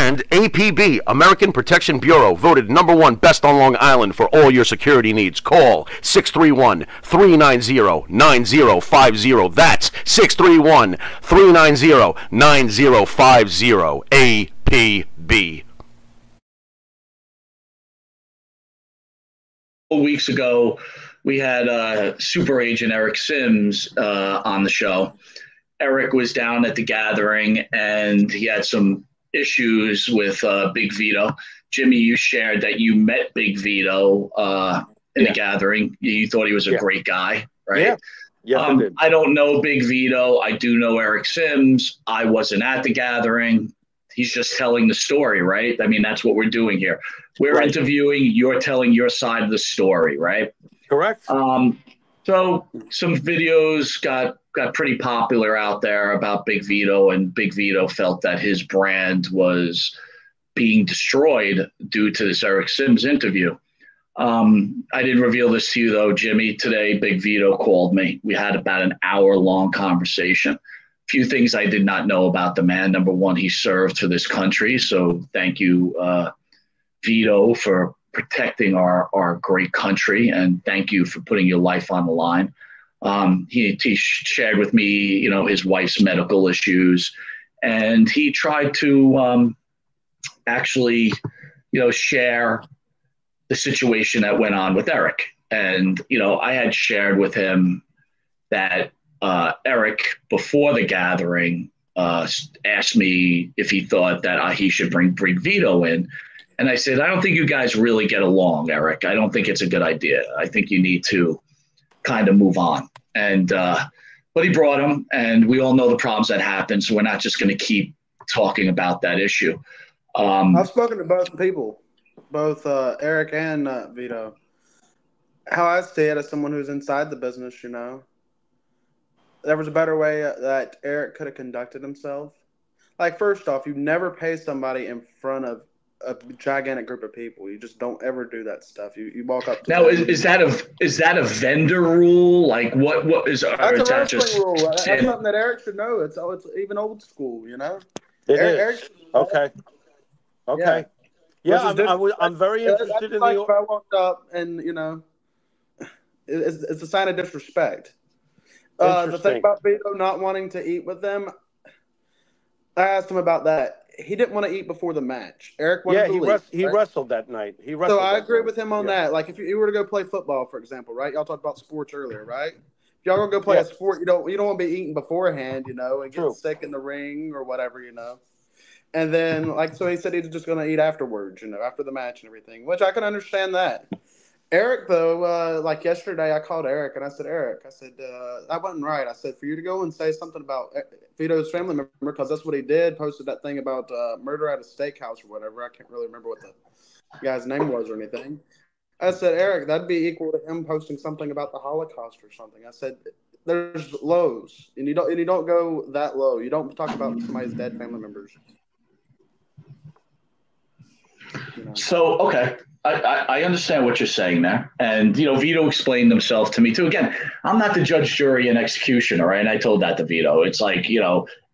And APB, American Protection Bureau, voted #1 best on Long Island for all your security needs. Call 631-390-9050. That's 631-390-9050. APB. Weeks ago, we had super agent Eric Sims on the show. Eric was down at the gathering, and he had some issues with Big Vito. Jimmy, you shared that you met Big Vito in the gathering. You thought he was a great guy, right? Yeah. I don't know Big Vito. I do know Eric Sims. I wasn't at the gathering. He's just telling the story, right? I mean, that's what we're doing here. We're interviewing. You're telling your side of the story, right? Correct. So some videos got pretty popular out there about Big Vito, and Big Vito felt that his brand was being destroyed due to this Eric Sims interview. I didn't reveal this to you, though, Jimmy. Today, Big Vito called me. We had about an hour-long conversation. Few things I did not know about the man. Number one, he served for this country. So thank you, Vito, for protecting our great country. And thank you for putting your life on the line. He shared with me, his wife's medical issues. And he tried to actually, share the situation that went on with Eric. And, I had shared with him that Eric, before the gathering, asked me if he thought that he should bring Vito in. And I said, I don't think you guys really get along, Eric. I don't think it's a good idea. I think you need to kind of move on. And but he brought him, and we all know the problems that happen. So we're not just going to keep talking about that issue. I've spoken to both people, both Eric and Vito. How I see it as someone who's inside the business, there was a better way that Eric could have conducted himself. Like, first off, you never pay somebody in front of a gigantic group of people. You just don't ever do that stuff. You walk up to now. Is that a vendor rule? Like what is? That's a wrestling rule. That's something that Eric should know. It's even old school. It is. Okay. Yeah, I'm very interested in if I walked up and it's a sign of disrespect. The thing about Vito not wanting to eat with them, I asked him about that. He didn't want to eat before the match. Eric wanted to leave. He wrestled that night. So I agree with him on that. Like, if you were to go play football, for example, right? Y'all talked about sports earlier, right? If y'all gonna go play a sport, you don't want to be eating beforehand, and get sick in the ring or whatever, And then, so he said he was just gonna eat afterwards, after the match and everything, which I can understand that. Eric, though, yesterday, I called Eric and I said, that wasn't right. I said, for you to go and say something about Vito's family member, because that's what he did, posted that thing about murder at a steakhouse or whatever. I can't really remember what the guy's name was or anything. I said, Eric, that'd be equal to him posting something about the Holocaust or something. I said, there's lows, and you don't go that low. You don't talk about somebody's dead family members. So, okay. I understand what you're saying there. And, Vito explained himself to me, too. Again, I'm not the judge, jury, and executioner, right? And I told that to Vito. It's like,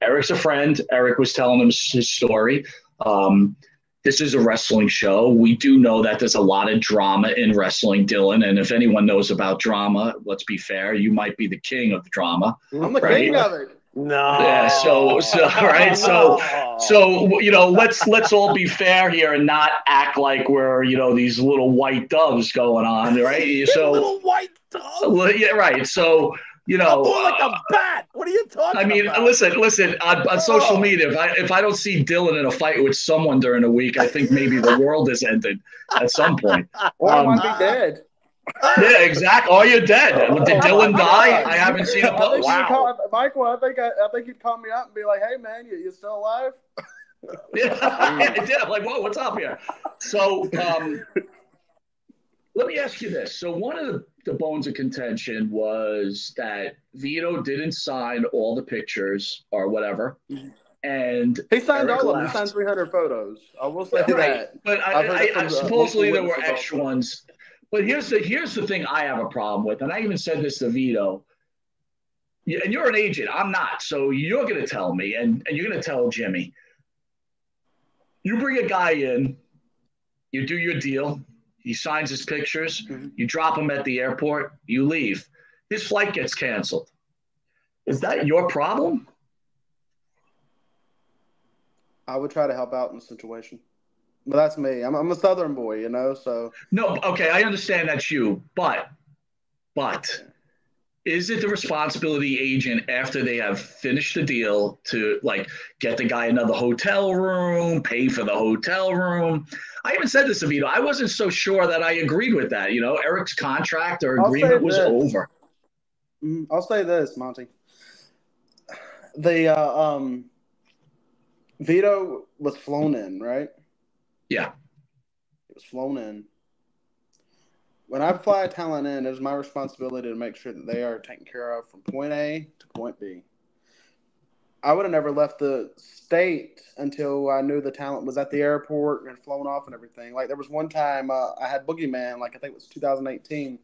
Eric's a friend. Eric was telling him his story. This is a wrestling show. We do know that there's a lot of drama in wrestling, Dylan. And if anyone knows about drama, let's be fair, you might be the king of the drama. I'm the king of it. No. Yeah. So right. So let's all be fair here and not act like we're these little white doves going on, right? So little white doves. Yeah. Right. So more like a bat. What are you talking about? I mean, listen. On social media, if I don't see Dylan in a fight with someone during the week, I think maybe the world has ended at some point. Or I might be dead. Yeah, exactly. Oh, you're dead. Did Dylan die? I haven't seen a post. Michael, I think you'd call me up and be like, "Hey, man, you still alive?" Yeah, I did. I'm like, whoa, what's up here? So, let me ask you this. So, one of the bones of contention was that Vito didn't sign all the pictures or whatever. And he signed all of them. He signed 300 photos. I will say that. But I supposedly there were extra ones. But here's the thing I have a problem with, and I even said this to Vito. And you're an agent. I'm not. So you're going to tell me, and you're going to tell Jimmy. You bring a guy in, you do your deal, he signs his pictures, you drop him at the airport, you leave. His flight gets canceled. Is that your problem? I would try to help out in the situation. But that's me. I'm a Southern boy, you know, so. No, okay, I understand that's you, but is it the responsibility of the agent after they have finished the deal to like get the guy another hotel room, pay for the hotel room? I even said this to Vito. I wasn't so sure that I agreed with that. You know, Eric's contract or agreement was over. I'll say this, Monty. The Vito was flown in, right? Yeah. It was flown in. When I fly a talent in, it is my responsibility to make sure that they are taken care of from point A to point B. I would have never left the state until I knew the talent was at the airport and had flown off and everything. Like, there was one time I had Boogeyman, like I think it was 2018,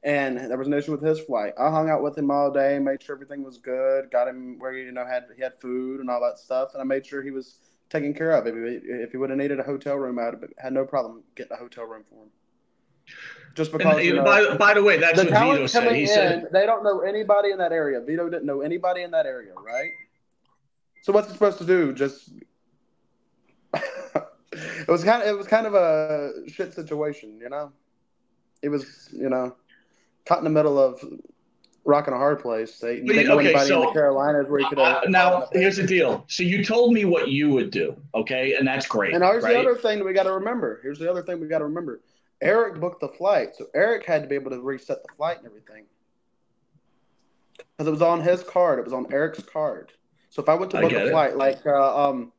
and there was an issue with his flight. I hung out with him all day, made sure everything was good, got him where he had food and all that stuff, and I made sure he was taken care of. If he would have needed a hotel room, I would have had no problem getting a hotel room for him. Just because. By the way, that's what Vito said. He said they don't know anybody in that area. Vito didn't know anybody in that area, right? So what's he supposed to do? Just it was kind of a shit situation, you know. It was, you know, caught in the middle of rock and a hard place. They didn't know anybody in the Carolinas where you could have. Now, here's the deal. So you told me what you would do, okay? And that's great. And here's the other thing that we got to remember. Eric booked the flight, so Eric had to be able to reset the flight and everything. Because it was on his card. It was on Eric's card. So if I went to book a flight, like, for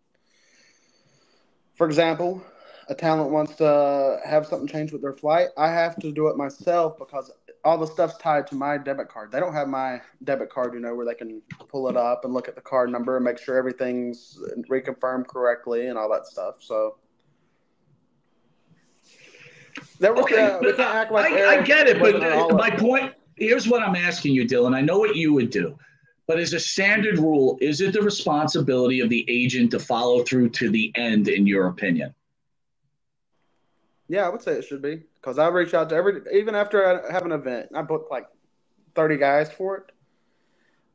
example, a talent wants to have something changed with their flight, I have to do it myself because all the stuff's tied to my debit card. They don't have my debit card, you know, where they can pull it up and look at the card number and make sure everything's reconfirmed correctly and all that stuff. So we can't act like I get it, but my point, here's what I'm asking you, Dylan. I know what you would do, but as a standard rule, is it the responsibility of the agent to follow through to the end, in your opinion? Yeah, I would say it should be, because I reach out to even after I have an event, I book like 30 guys for it.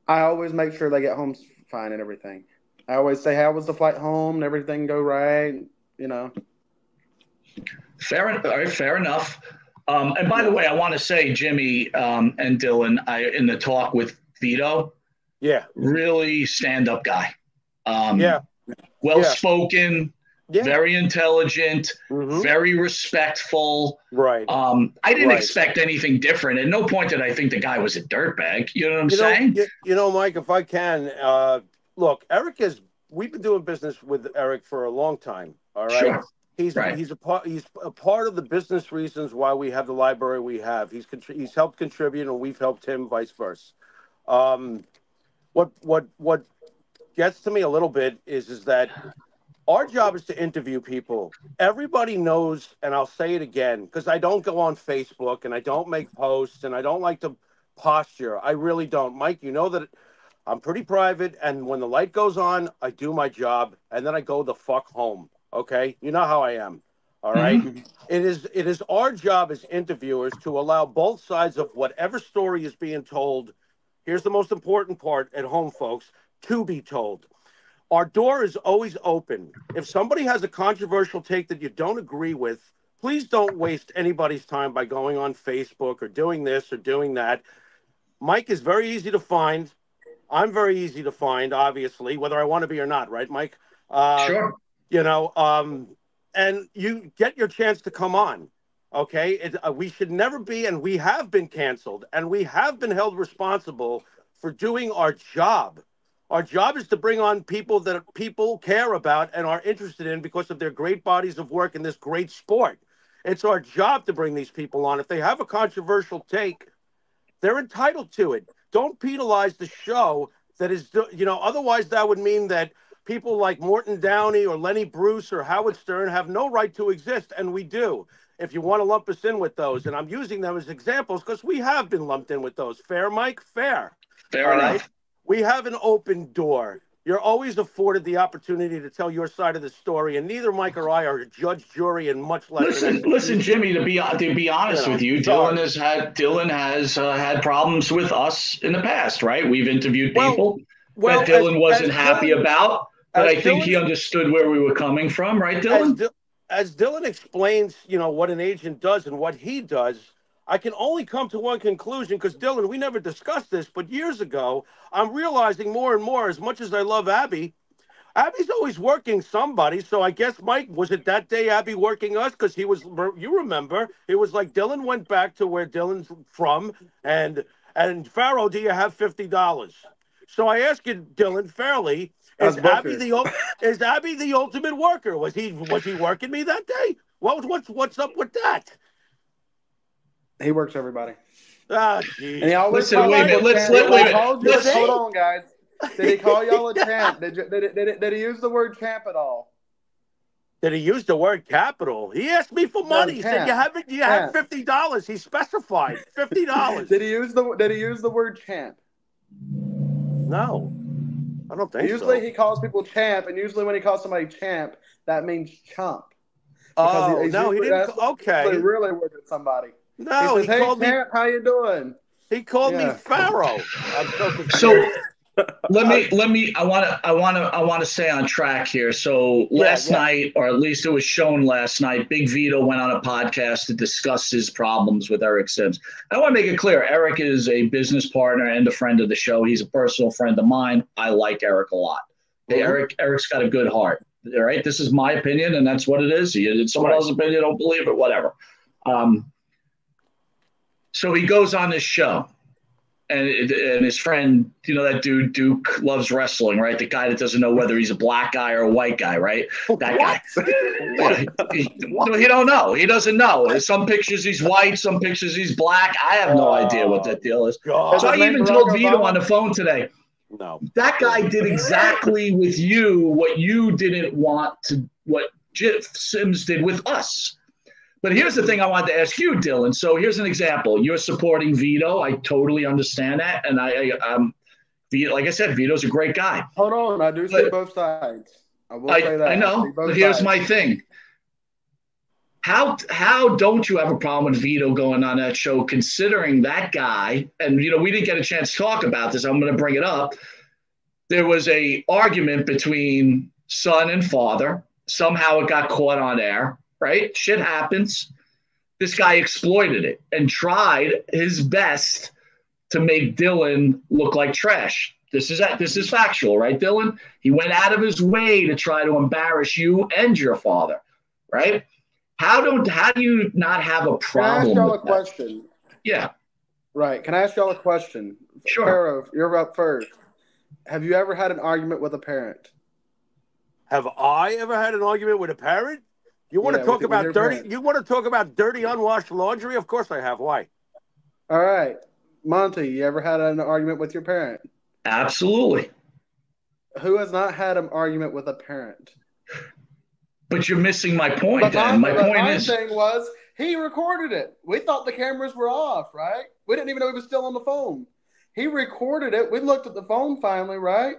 I always make sure they get home fine and everything. I always say, how was the flight home and everything go right, you know. Fair enough. And by the way, I want to say, Jimmy and Dylan, in the talk with Vito, really stand-up guy. Well-spoken, very intelligent, very respectful. Right. I didn't expect anything different. At no point did I think the guy was a dirtbag. You know what I'm saying? You know, Mike, if I can, look, we've been doing business with Eric for a long time. All right. Sure. He's a part of the business reasons why we have the library we have. He's helped contribute, and we've helped him, vice versa. What gets to me a little bit is that our job is to interview people. Everybody knows, and I'll say it again, because I don't go on Facebook and I don't make posts and I don't like to posture. I really don't. Mike, you know that I'm pretty private, and when the light goes on, I do my job, and then I go the fuck home. Okay, you know how I am. All right. It is our job as interviewers to allow both sides of whatever story is being told. Here's the most important part at home, folks, to be told. Our door is always open. If somebody has a controversial take that you don't agree with, please don't waste anybody's time by going on Facebook or doing this or doing that. Mike is very easy to find. I'm very easy to find, obviously, whether I want to be or not. Right, Mike? Sure. You know, and you get your chance to come on, okay? We should never be, and we have been canceled, and we have been held responsible for doing our job. Our job is to bring on people that people care about and are interested in because of their great bodies of work in this great sport. It's our job to bring these people on. If they have a controversial take, they're entitled to it. Don't penalize the show that is, you know, otherwise that would mean that people like Morton Downey or Lenny Bruce or Howard Stern have no right to exist, and we do. If you want to lump us in with those, and I'm using them as examples because we have been lumped in with those. Fair, Mike? Fair. Fair enough. Right? We have an open door. You're always afforded the opportunity to tell your side of the story, and neither Mike or I are a judge, jury, and much less. Listen, Jimmy. To be honest with you, Dylan has had problems with us in the past, right? We've interviewed people that Dylan wasn't happy about, but I think he understood where we were coming from, right, Dylan? As Dylan explains, what an agent does and what he does, I can only come to one conclusion, because, Dylan, we never discussed this, but years ago, I'm realizing more and more, as much as I love Abby's always working somebody. So I guess, Mike, was it that day Abby working us? Because you remember, it was like Dylan went back to where Dylan's from, and Pharaoh, do you have $50? So I ask you, Dylan, fairly, is Abby the ultimate worker? Was he working me that day? What's up with that? He works everybody. Ah, geez. And he always Listen, wait a minute. Hold on, guys. Did he call y'all a champ? Did he use the word champ at all? Did he use the word capital? He asked me for money. He said, "Do you have $50?" He specified $50. Did he use the word champ? No, I don't think usually so. He calls people champ, and usually when he calls somebody champ, that means chump. Oh, no, he didn't. Okay. He really worked at somebody. No, he says, "Hey, champ, how you doing?" He called me Pharaoh. I'm so confused. So let me. I want to stay on track here. So last night, or at least it was shown last night, Big Vito went on a podcast to discuss his problems with Eric Sims. I want to make it clear: Eric is a business partner and a friend of the show. He's a personal friend of mine. I like Eric a lot. Hey, Eric's got a good heart. All right, this is my opinion, and that's what it is. It's someone else's opinion. Don't believe it. Whatever. So he goes on this show, and his friend, that dude Duke, loves wrestling, right? The guy that doesn't know whether he's a black guy or a white guy, right? That guy. He don't know. He doesn't know. Some pictures he's white, some pictures he's black. I have no idea what that deal is. God. So I even told Vito on the phone today, no, that guy did exactly with you what you didn't want to, what Sims did with us. But here's the thing I wanted to ask you, Dylan. So here's an example. You're supporting Vito. I totally understand that. And like I said, Vito's a great guy. Hold on. I do see both sides. I will say that. I know. But here's my thing. How don't you have a problem with Vito going on that show, considering that guy, and, we didn't get a chance to talk about this. I'm going to bring it up. There was a argument between son and father. Somehow it got caught on air. Right? Shit happens. This guy exploited it and tried his best to make Dylan look like trash. This is factual, right, Dylan? He went out of his way to try to embarrass you and your father, right? How do you not have a problem? Can I ask y'all a question? Yeah. Right. Can I ask y'all a question? Sure. Pharaoh, you're up first. Have you ever had an argument with a parent? Have I ever had an argument with a parent? You want to talk about dirty? You want to talk about dirty, unwashed laundry? Of course I have. Why? All right, Monte, you ever had an argument with your parent? Absolutely. Who has not had an argument with a parent? But you're missing my point. My thing was he recorded it. We thought the cameras were off, right? We didn't even know he was still on the phone. He recorded it. We looked at the phone finally, right?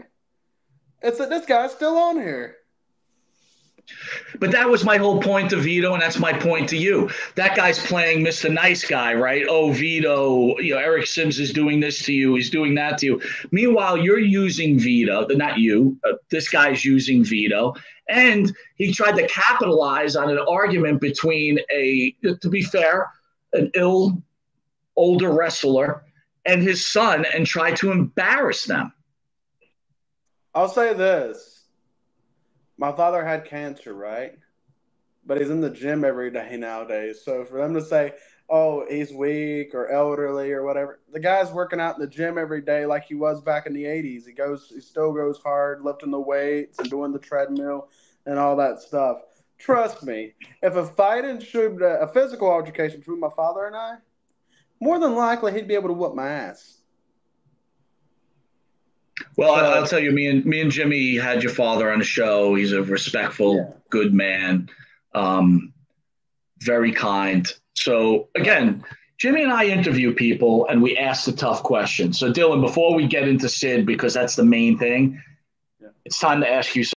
It said this guy's still on here. But that was my whole point to Vito, and that's my point to you. That guy's playing Mr. Nice Guy, right? Oh, Vito, Eric Sims is doing this to you. He's doing that to you. Meanwhile, you're using Vito. Not you. This guy's using Vito. And he tried to capitalize on an argument between to be fair, an older wrestler and his son, and tried to embarrass them. I'll say this. My father had cancer, right? But he's in the gym every day nowadays. So for them to say, oh, he's weak or elderly or whatever, the guy's working out in the gym every day like he was back in the 80s. He still goes hard, lifting the weights and doing the treadmill and all that stuff. Trust me, if a physical altercation between my father and I, more than likely he'd be able to whoop my ass. Well, I'll tell you, me and Jimmy had your father on the show. He's a respectful, good man, very kind. So, again, Jimmy and I interview people, and we ask the tough questions. So, Dylan, before we get into Sid, because that's the main thing, it's time to ask you